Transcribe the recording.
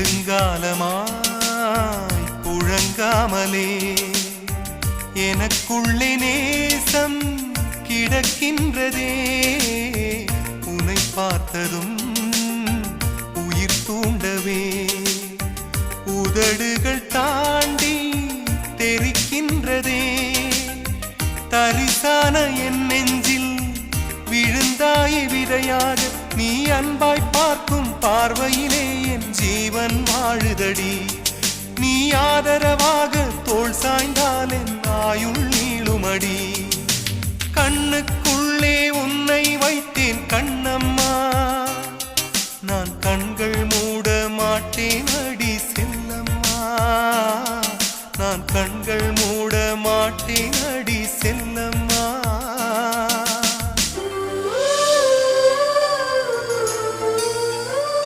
நெடுங்காலமாய் புழங்காமலே எனக்குள்ளே நேசம் கிடக்கின்றதே. உன்னை பார்த்ததும் உயிர் தூண்டவே உதடுகள் தாண்டி தெரிக்கின்றதே. தரிசான என் நெஞ்சில் விழுந்தாய் விதையாக, நீ அன்பாய் பார்க்கும் பார்வையிலே என் ஜீவன் வாழுதடி. நீ ஆதரவாக தோள் சாய்ந்தால் என் ஆயுள் நீளுமடி. கண்ணுக்குள்ளே உன்னை வைத்தேன் கண்ணம்மா, நான் கண்கள் மூட மாட்டேன் அடி செல்லம்மா. நான் கண்கள்